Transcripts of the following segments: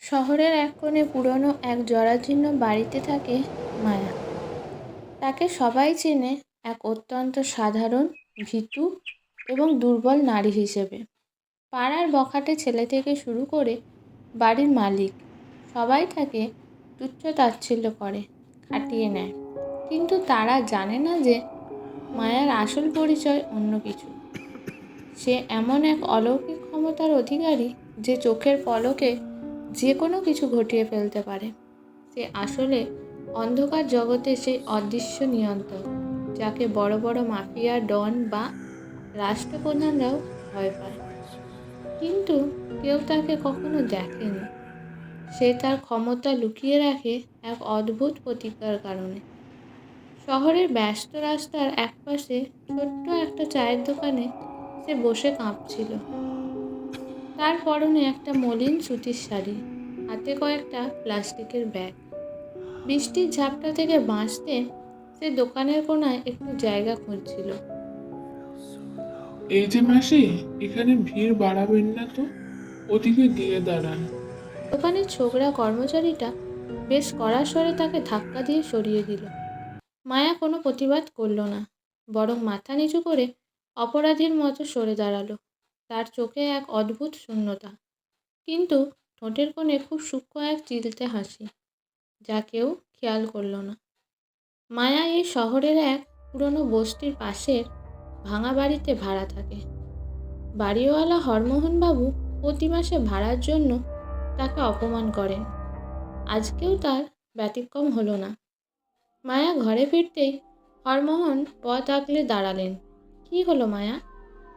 শহরের এক কোণে পুরনো এক জরাজীর্ণ বাড়িতে থাকে মায়া। তাকে সবাই চেনে এক অত্যন্ত সাধারণ, ভীতু এবং দুর্বল নারী হিসেবে। পাড়ার বখাটে ছেলে থেকে শুরু করে বাড়ির মালিক সবাই তাকে তুচ্ছ-তাচ্ছিল্য করে, খাটিয়ে নেয়। কিন্তু তারা জানে না যে মায়ার আসল পরিচয় অন্য কিছু। সে এমন এক অলৌকিক ক্ষমতার অধিকারী যে চোখের পলকে যে কোনো কিছু ঘটিয়ে ফেলতে পারে। সে আসলে অন্ধকার জগতে সেই অদৃশ্য নিয়ন্ত্রক যাকে বড় বড় মাফিয়া, ডন বা রাষ্ট্রপ্রধানরাও ভয় পায়। কিন্তু কেউ তাকে কখনো দেখেনি। সে তার ক্ষমতা লুকিয়ে রাখে এক অদ্ভুত প্রতিজ্ঞার কারণে। শহরের ব্যস্ত রাস্তার একপাশে ছোট্ট একটা চায়ের দোকানে সে বসে কাঁপছিল। তার পরনে একটা মলিন সুতির শাড়ি, হাতে কয়েকটা প্লাস্টিকের ব্যাগ। বৃষ্টির ঝাপটা থেকে বাঁচতে সে দোকানের কোণায় একটু জায়গা খুঁজছিল। এই যে মাসি, এখানে ভিড় বাড়াবেন না তো, ওদিকে গিয়ে দাঁড়ান। দোকানের ছোকরা কর্মচারীটা বেশ কড়া স্বরে তাকে ধাক্কা দিয়ে সরিয়ে দিল। মায়া কোনো প্রতিবাদ করল না, বরং মাথা নিচু করে অপরাধীর মতো সরে দাঁড়ালো। তার চোখে এক অদ্ভুত শূন্যতা, কিন্তু ঠোঁটের কোণে খুব সূক্ষ্ম এক চিলতে হাসি, যা কেউ খেয়াল করল না। মায়া এই শহরের এক পুরনো বস্তির পাশের ভাঙা বাড়িতে ভাড়া থাকে। বাড়িওয়ালা হরমোহনবাবু প্রতি মাসে ভাড়ার জন্য তাকে অপমান করেন। আজকেও তার ব্যতিক্রম হলো না। মায়া ঘরে ফিরতেই হরমোহন পথ আগলে দাঁড়ালেন। কি হলো মায়া?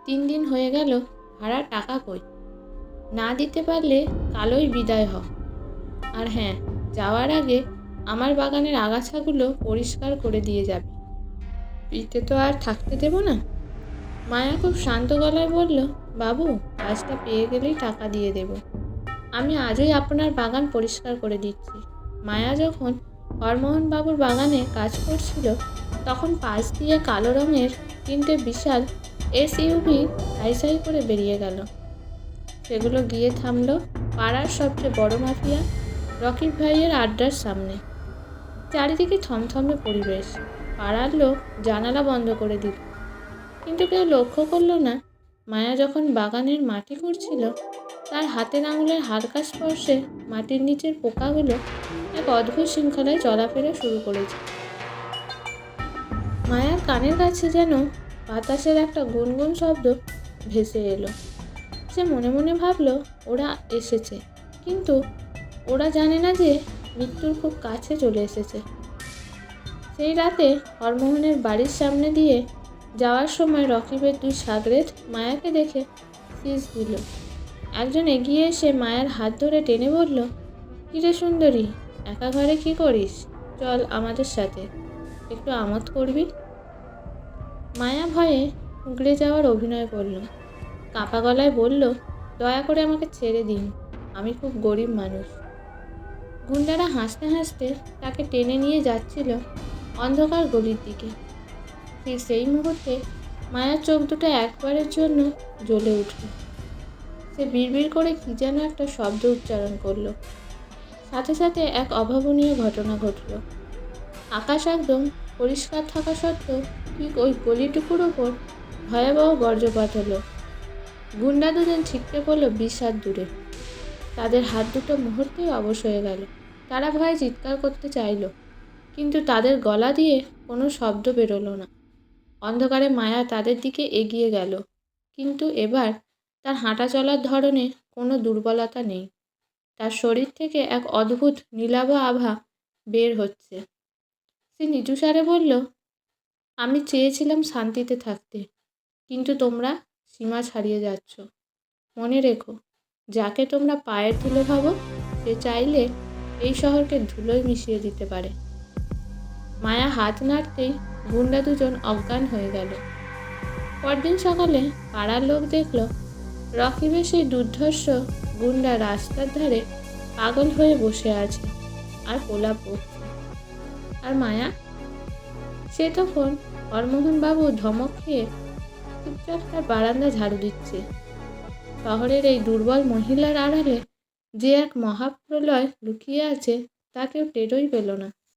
3 দিন হয়ে গেল, ভাড়ার টাকা কই? না দিতে পারলে কালই বিদায় হ। আর হ্যাঁ, যাওয়ার আগে আমার বাগানের আগাছাগুলো পরিষ্কার করে দিয়ে যাবে। পিঠে তো আর থাকতে দেব না। মায়া খুব শান্ত গলায় বলল, বাবু, কাজটা পেয়ে গেলেই টাকা দিয়ে দেব। আমি আজই আপনার বাগান পরিষ্কার করে দিচ্ছি। মায়া যখন হরমোহনবাবুর বাগানে কাজ করছিল, তখন পাশ দিয়ে কালো রঙের 3টে বিশাল এসইউভি সাই করে বেরিয়ে গেল। সেগুলো গিয়ে থামলো পাড়ার সবচেয়ে বড় মাফিয়া রকিব ভাইয়ের আড্ডার সামনে। চারিদিকে থমথমে পরিবেশ। পাড়ার লোক জানালা বন্ধ করে দিল, কিন্তু কেউ লক্ষ্য করল না মায়া যখন বাগানের মাটি খুঁড়ছিল, তার হাতের আঙুলের হালকা স্পর্শে মাটির নিচের পোকাগুলো এক অদ্ভুত শৃঙ্খলায় চলাফেরা শুরু করেছে। মায়ার কানের কাছে যেন বাতাসের একটা গুনগুন শব্দ ভেসে এলো। সে মনে মনে ভাবল, ওরা এসেছে, কিন্তু ওরা জানে না যে মৃত্যুর খুব কাছে চলে এসেছে। সেই রাতে হরমোহনের বাড়ির সামনে দিয়ে যাওয়ার সময় রকিবের 2 শাগরেদ মায়াকে দেখে শীষ দিল। একজন এগিয়ে এসে মায়ার হাত ধরে টেনে বলল, কিরে সুন্দরী, একা ঘরে কি করিস? চল আমাদের সাথে, একটু আমোদ করবি। মায়া ভয়ে উগড়ে যাওয়ার অভিনয় করল। কাঁপা গলায় বলল, দয়া করে আমাকে ছেড়ে দিন, আমি খুব গরিব মানুষ। গুন্ডারা হাসতে হাসতে তাকে টেনে নিয়ে যাচ্ছিল অন্ধকার গলির দিকে। ঠিক সেই মুহূর্তে মায়ার চোখ দুটো একবারের জন্য জ্বলে উঠল। সে বিড়বিড় করে কি যেন একটা শব্দ উচ্চারণ করল। সাথে সাথে এক অভাবনীয় ঘটনা ঘটল। আকাশ একদম পরিষ্কার থাকা সত্ত্বেও ঠিক ওই গলিটুকুর ওপর ভয়াবহ বজ্রপাত হলো। গুন্ডা দুজন ছিটকে পড়ল 20 হাত দূরে। তাদের হাত দুটো মুহূর্তেই অবশ হয়ে গেল। তারা ভয়ে চিৎকার করতে চাইল, কিন্তু তাদের গলা দিয়ে কোনো শব্দ বেরোলো না। অন্ধকারে মায়া তাদের দিকে এগিয়ে গেল, কিন্তু এবার তার হাঁটা চলার ধরনে কোনো দুর্বলতা নেই। তার শরীর থেকে এক অদ্ভুত নীলাভ আভা বের হচ্ছে। সে নিচু স্বরে বলল, আমি চেয়েছিলাম শান্তিতে থাকতে, কিন্তু তোমরা সীমা ছাড়িয়ে যাচ্ছ। মনে রেখো, যাকে তোমরা পায়ের ধুলো ভাবো, সে চাইলে এই শহরকে ধুলোয় মিশিয়ে দিতে পারে। মায়া হাত নাড়তেই গুন্ডা দুজন অজ্ঞান হয়ে গেল। পরদিন সকালে পাড়ার লোক দেখল রকিবের সেই দুর্ধর্ষ গুন্ডা রাস্তার ধারে পাগল হয়ে বসে আছে আর প্রলাপ বকছে। আর মায়া, সে তখন হরমোহনবাবু ধমক খেয়ে চুপচাপ তার বারান্দা ঝাড়ু দিচ্ছে। শহরের এই দুর্বল মহিলার আড়ালে যে এক মহাপ্রলয় লুকিয়ে আছে তা কেউ টেরই পেল না।